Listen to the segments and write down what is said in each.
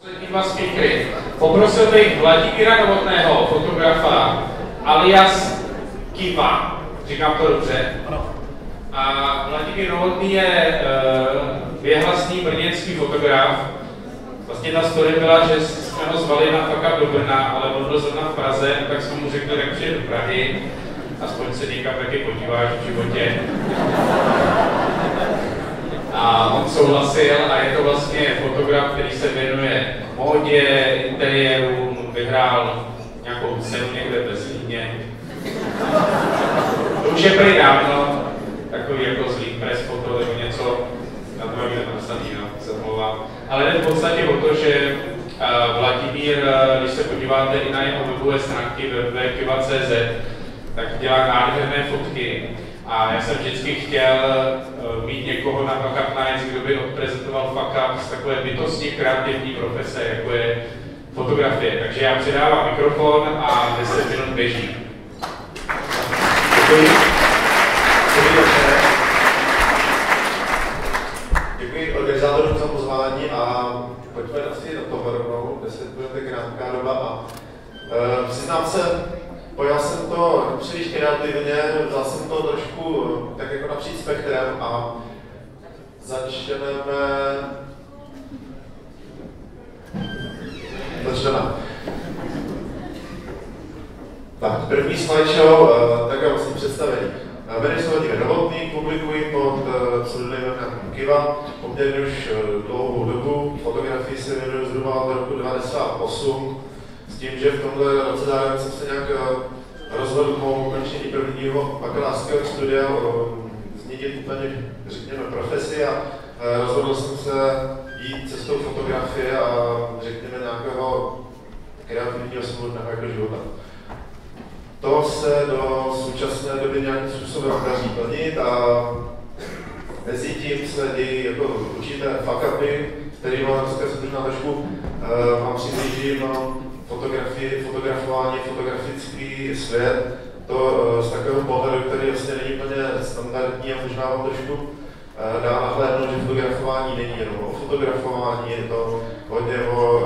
Dva speakery. Poprosil bych Vladimíra Novotného, fotografa, alias Kiva. Říkám to dobře. A Vladimír Novotný je věhlasný brněnský fotograf. Vlastně ta story byla, že jsme ho zvali na Fuck Up do Brna, ale on byl zrovna v Praze, tak jsme mu řekli, tak přijde do Prahy. Aspoň se někam taky podíváš v životě. A on souhlasil a je to vlastně fotograf, který se věnuje módě, interiéru, vyhrál nějakou cenu někde ve Zlíně. To už je prý dávno, takový jako Zlín press foto nebo něco, na to je napsaný, se omlouvám. Ale jde v podstatě o to, že Vladimír, když se podíváte i na jeho webové stránky www.kiva.cz, tak dělá nádherné fotky. A já jsem vždycky chtěl mít někoho na Fuck Up Nights, kdo by odprezentoval Fuck Up z takové bytostně kreativní profese, jako je fotografie. Takže já předávám mikrofon a 10 minut běží. Děkuji. Děkuji organizátorům za pozvání a pojďme asi na to rovnou, 10 minut je krátká doba a přiznám se, pojal jsem to příliš kreativně, vzal jsem to trošku tak jako napříč spektrem a začneme. Tak, první slideshow, tak já vlastně představení. Jmenuji se Vladimír Novotný, publikuji pod pseudonymem Kiva poměrně už dlouhou dobu. Fotografii se věnuju zhruba od roku 1998, s tím, že v tomhle roce zároveň jsem se nějak rozhodl po ukončení prvního bakalářského studia změnit úplně, řekněme, profesi a rozhodl jsem se jít cestou fotografie a řekněme nějakého kreativního svobodného jako života. To se do současné doby nějakým způsobem daří plnit a mezi tím se dějí jako určité fuck-upy, kterými dneska se možná trošku vám přiblížím fotografování, fotografický svět, to z takového pohledu, který vlastně není úplně standardní a možná vám trošku dá nahlédnout, že fotografování není jenom o fotografování, je to hodně o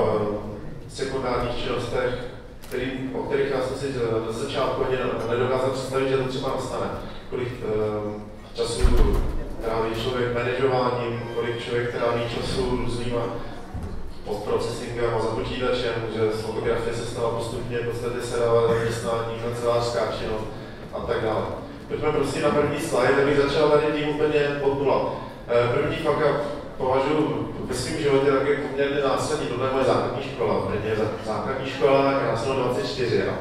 sekundárních činnostech, o kterých já jsem si do začátku ani nedokázal představit, že to třeba nastane. Kolik času tráví člověk manažováním, kolik člověk tráví času různýma postprocessingem a za počítačem, že z fotografie se stala postupně v podstatě sedává zaměstnání, kancelářská činnost a tak dále. Pojďme prostě na první slide, abych začal tady tím úplně od nula. První fuck up považuji ve svém životě taky poměrně zásadní, tohle je moje základní škola, protože základní škola, já jsem 24 a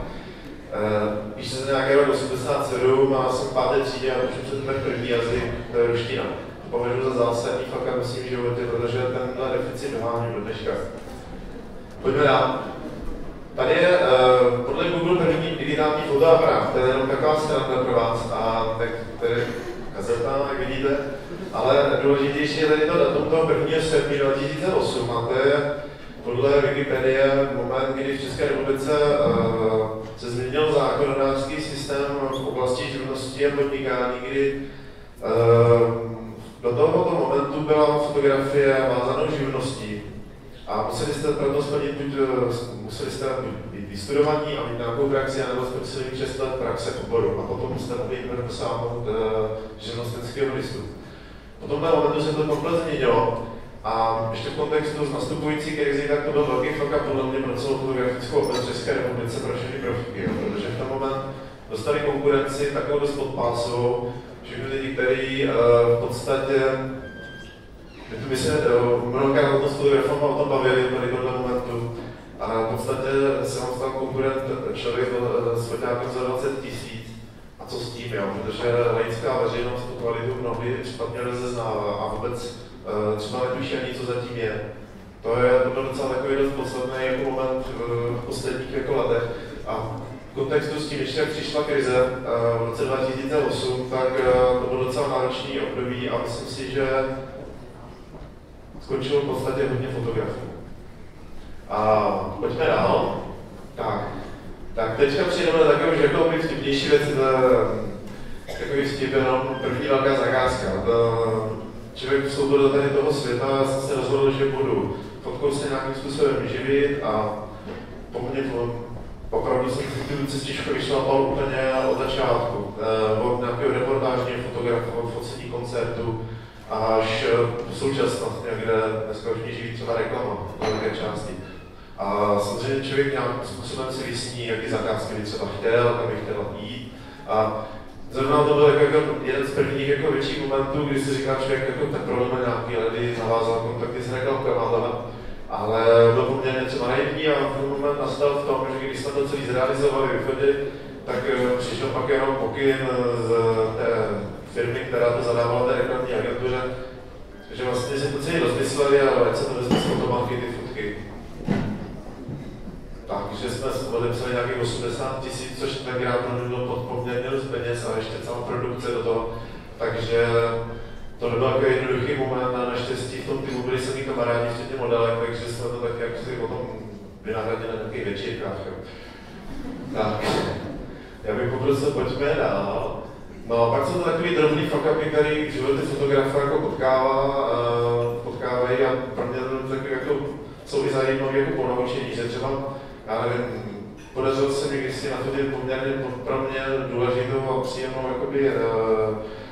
píše se nějaké rok 87 a jsem v 5. třídě a učím se ten první jazyk, to je ruština. To považuji za zásadní fuck up ve svém životě, protože tenhle deficit dohání do dneška. Pojďme dál. Tady je podle Google první digitální fotoaparát, to je jenom taková strana pro vás a tak tady kazeta, jak vidíte, ale důležitější je tady to datum toho 1. srpna 2008 a to je podle Wikipedie moment, kdy v České republice se změnil zákonodárský systém v oblasti živnosti a podnikání, kdy do tohoto momentu byla fotografie vázanou živností a museli jste proto splnit museli jste být vystudovaní a mít nějakou praxi, nebo jste museli mít 6 let praxe v oboru a potom jste mohli dosáhnout živnostenského listu. Po tomhle momentu se to komplet změnilo a ještě v kontextu s nastupující krizi, tak to byl velký fuck up podle mě pro celou fotografickou obec České republice pro všechny profíky, protože v ten moment dostali konkurenci takovou dost podpásovou, všechny lidi, kteří v podstatě my se mnohokrát o tom s fotografama o tom bavili tady tohle momentu a v podstatě se vám stal konkurent člověk s foťákem za 20 000 a co s tím, jo? Protože laická veřejnost tu kvalitu mnohdy špatně rozeznává a vůbec třeba netuší ani co zatím je. To byl docela takový dost podstatný jako moment v posledních jako letech a v kontextu s tím, když jak přišla krize v roce 2008, tak to bylo docela náročný období a myslím si, že skončilo v podstatě hodně fotografů. A pojďme dál. Tak teďka přijdeme na takovou, řekl bych, vtipnější věc, takový vtip, jenom první velká zakázka. Člověk vstoupil do tady toho světa a jsem se rozhodl, že budu fotkou se nějakým způsobem živit a pokud opravdu jsem tu cestičku vyšlapal úplně od začátku. Od nějakého reportážního fotografa, od focení koncertu až v současnost, kde dneska už mě živí třeba reklama v velké části. A samozřejmě člověk nějakým způsobem si vysní, jaký zakázky by třeba chtěl, kam by chtěl jít. A zrovna to byl jako jeden z prvních jako větších momentů, kdy si říká člověk, jako ten problém nějaký ledy, navázal kontakty s reklamkama, ale byl poměrně třeba naivní a ten moment nastal v tom, že když jsme to celý zrealizovali, vychodili, tak přišel pak jenom pokyn z té firmy, která to zadávala té reklamní agentuře, že vlastně si to celý rozmysleli a ať se to vezme z fotobanky ty fotky. Takže jsme odepsali nějakých 80 000, což tenkrát bylo pod poměrně dost peněz a ještě celá produkce do toho. Takže to nebyl jako jednoduchý moment a naštěstí v tom týmu byli sami kamarádi, včetně modelek, takže jsme to tak jak si potom vynahradili na takových večírkách. Tak, já bych poprosil, pojďme dál. No a pak jsou to takový drobný fuck-upy, který v životě fotografa jako potkávají a pro mě to takový jako jsou i zajímavé jako ponaučení, že třeba, já nevím, podařilo se mi kdysi nafotit poměrně pro mě důležitou a příjemnou jakoby,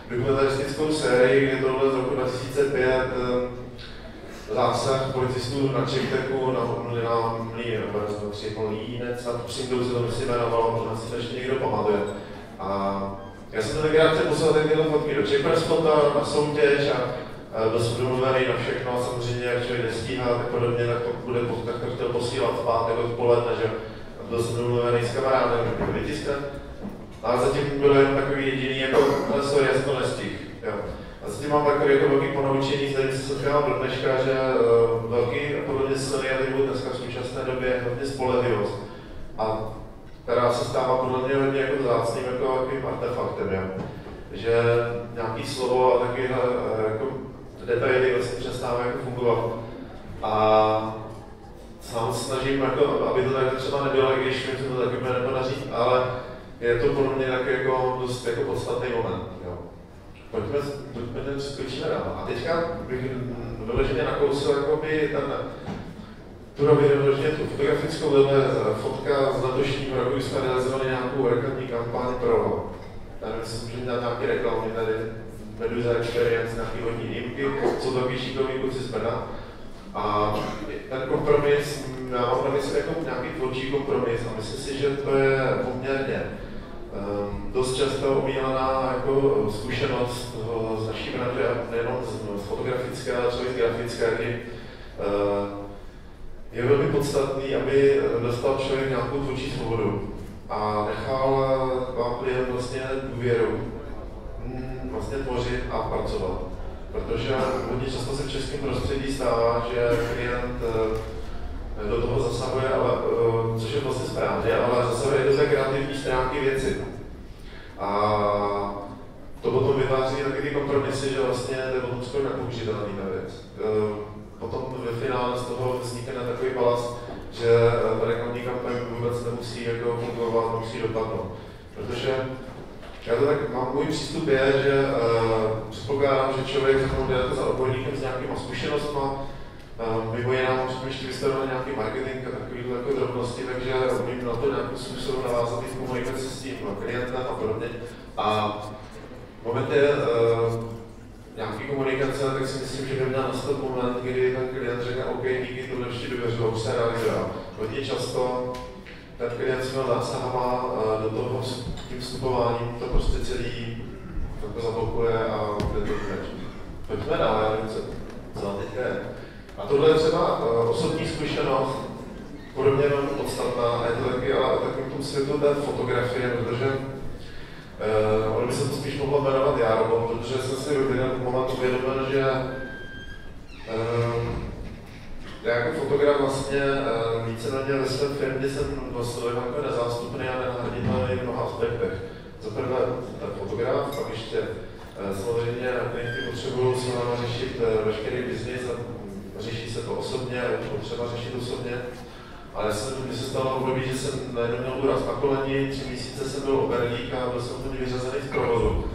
dokumentaristickou sérii, kde tohle z roku 2005 zásah policistů na Čechteku, na Mlínec, a Přindou se to myslím jmenovalo, možná si to ještě někdo pamatuje. A já jsem tenkrát poslal tyhle fotky do Czechpressfota na soutěž a byl jsem domluvený na všechno a samozřejmě, jak člověk nestíhá, tak podobně, tak to chtěl posílat v pátek odpoledne, že byl jsem domluvený s kamarádem, že to vytiskne. Ale zatím bylo jen takový jediný, jako, sorry, já jsem to nestihl. A zatím mám takový jako velký ponaučení, zde se setkávám do dneška, že velký a podobně silný atribut dneska v současné době je hodně spolehlivost. A která se stává podle mě hodně jako vzácným jako artefaktem, jo. Že nějaký slovo a taky jako detaily vlastně přestávají jako fungovat. A sám snažím, jako, aby to tak třeba nebylo, i když mi to taky nepodaří, ale je to pro mě taky jako dost jako podstatný moment. Jo. Pojďme skočíme dál. A teďka bych vyloženě nakousil jakoby tu fotografickou fotka z letošního roku, kdy jsme realizovali nějakou reklamní kampaň pro, já nevím, jestli můžeme dát nějaké reklamy tady, Meduza Experience, nějaký vodní dýmky, jsou to takový šikovní kluci z Brna. A ten kompromis, já mám na mysli jako nějaký tvůrčí kompromis a myslím si, že to je poměrně dost často omílaná jako zkušenost z naší branže, nejenom z fotografické, ale třeba i z grafické, kdy je velmi podstatný, aby dostal člověk nějakou tvůrčí svobodu a nechal vám klient vlastně důvěru vlastně tvořit a pracovat. Protože hodně často se v českém prostředí stává, že klient do toho zasahuje, ale, což je vlastně správně, ale zasahuje do té kreativní stránky věci. A to potom vytváří taky ty kompromisy, že vlastně to je potom skoro nepoužitelný ta věc. Potom ve finále z toho vznikne takový balast, že ta reklamní kampaň vůbec nemusí jako fungovat, nemusí dopadnout. Protože já to tak mám, můj přístup je, že předpokládám, že člověk jde za odborníkem s nějakýma zkušenostma, mimo jiné mám ještě vystavený nějaký marketing a takovýhle jako drobnosti, takže umím na to nějakým způsobem navázat i v komunikaci s tím klientem a podobně. A v momentě nějaký komunikace, tak si myslím, že by měl nastat moment, kdy ten klient řekne OK, díky, tohle ještě dověřilo, už se realizuje. Hodně často ten klient s těmi zásahama do toho tím vstupováním to prostě celý zablokuje a bude to neč. Pojďme dál, já nevím, co teďka je. A tohle je třeba osobní zkušenost, podobně velmi podstatná, je to taky, ale taky v tom světu té fotografie, protože ono by se to spíš mohlo jmenovat Jarbo, protože jsem si v jeden moment uvědomil, že já jako fotograf vlastně víceméně ve své firmě jsem vlastně jako nezástupný a nenahraditelný v mnoha aspektech. Za prvé ten fotograf, pak ještě samozřejmě klienti potřebují s námi řešit veškerý biznis a řeší se to osobně, je to potřeba řešit osobně. Ale mně se stalo období, že jsem najednou měl úraz na koleni, 3 měsíce jsem byl oberlík a byl jsem úplně vyřazený z provozu.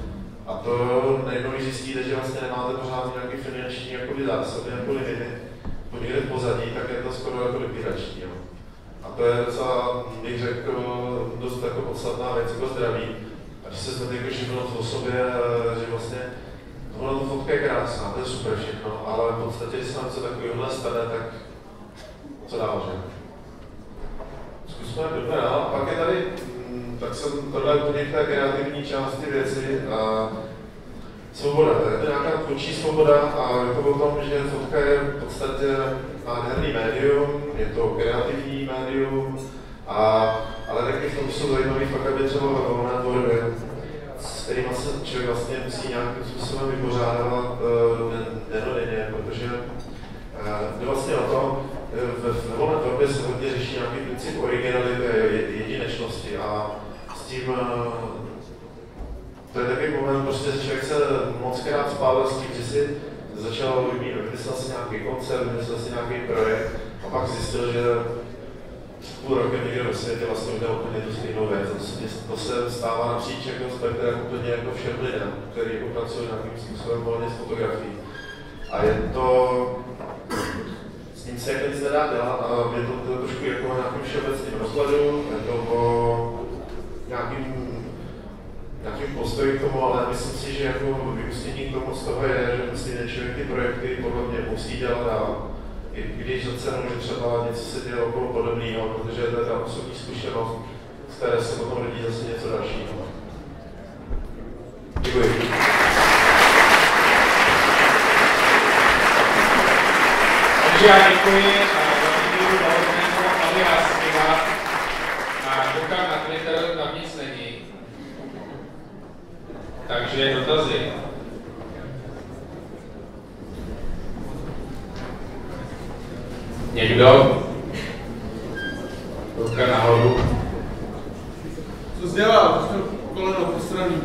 A to najednou zjistíte, že vlastně nemáte pořád nějaký finanční zásoby nebo limity. někde v pozadí, tak je to skoro jako likvidační. A to je docela, bych řekl, dost jako podstatná věc jako zdraví. A když se zvedne jako živnost o sobě, že vlastně tohle fotka je krásná, to je super všechno, ale v podstatě, když se nám něco takového stane, tak co dál, že? Zkusme, dobré, no. Pak je tady, tak jsem tohle úplně v té kreativní části věci a svoboda, to je to nějaká tvůrčí svoboda a je to o tom, že fotka je v podstatě nádherný médium, je to kreativní médium, ale taky v tom jsou zajímavý fakt, aby třeba ve volné tvorbě, s kterými se člověk vlastně musí nějakým způsobem vypořádávat denodenně, protože jde vlastně o to, ve volné tvorbě se hodně řeší nějaký princip originality a jedinečnosti a s tím to je takový moment, prostě člověk se mockrát spálil s tím, že si začal vymyslet si nějaký koncept, vymyslet si nějaký projekt a pak zjistil, že půl rokem někde ve světě vlastně udělal úplně tu stejnou věc. To se stává napříč jako spektrem úplně jako všem lidem, kteří pracují nějakým způsobem volně s fotografií. A je to, s ním se jako nic nedá dělat a je to trošku jako o nějakým všeobecným rozkladu, je to o nějakým postoji k tomu, ale myslím si, že jako vyústění k tomu z toho je, že prostě člověk ty projekty podle mě musí dělat dál. I když za cenu, že třeba něco se děje okolo podobného, protože to je ta osobní zkušenost, z které se potom rodí zase něco dalšího. Děkuji. Takže já děkuji Vladimíru Novotnému alias Iva a koukám na Twitter, tam nic není. Takže dotazy. Někdo? Ruka nahoru. Co jsi dělal? To jsme koleno postraný.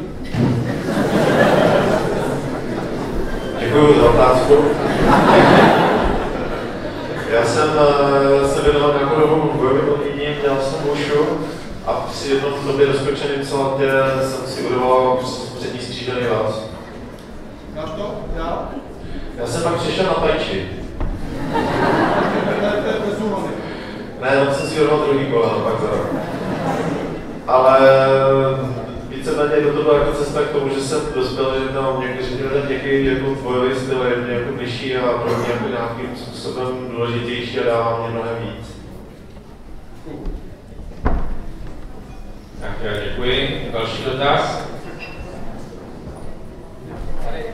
Děkuji za otázku. Já jsem se věnoval nějakou dobu bojovým uměním, dělal jsem mušu a při jednom v době rozkročeným celatě jsem si udělal přední střídaný vás. Na to? Já? Já jsem pak přišel na tai chi. To je bez úhony. Ne, tam jsem si udělal druhý koleno pak za rok. Ale víceméně to byla jako cesta k tomu, že jsem dospěl, že tam někteří nějaký jako bojový styl je mě jako bližší a pro mě jako nějakým způsobem důležitější a dává mě mnohem víc. Tak já děkuji. Další dotaz. Tady.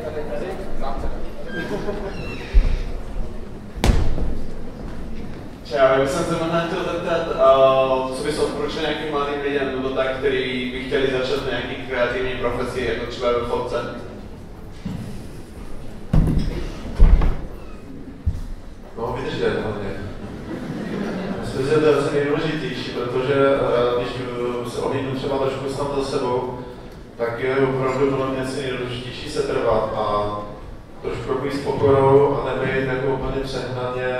Já bych se zrovna chtěl zeptat, co bys odporučil nějakým mladým lidem, nebo tak, kteří by chtěli začít nějaký kreativní profesi, jako třeba ve fotce? No, vydržte hlavně. Myslím, že to je asi nejdůležitější, protože když se ohlídnu třeba trošku sám za sebou, tak je opravdu pro mě asi nejdůležitější se trvat a trošku takový s pokorou a nebejt jako úplně přehnaně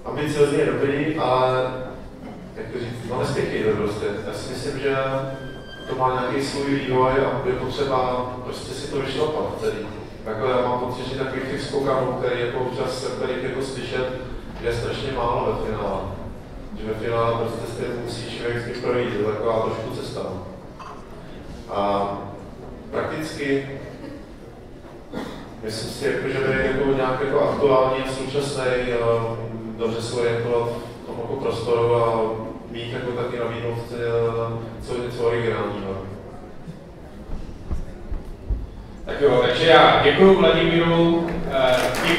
ambiciozně dobrý, ale jak to říct, no nespěchej to prostě. Já si myslím, že to má nějaký svůj vývoj a je potřeba prostě si to vyšlapat celý. Takhle já mám pocit, že takových těch skokanů, který jako občas kterých jako slyšet, je strašně málo ve finále. Že ve finále prostě si musí člověk s tím projít, je taková trošku cesta. A prakticky myslím si, jako, že by jako nějak jako aktuální a současný dobře se orientovat v tom jako prostoru a mít jako taky nabídnout něco originálního. Tak jo, takže já děkuji Vladimíru, tím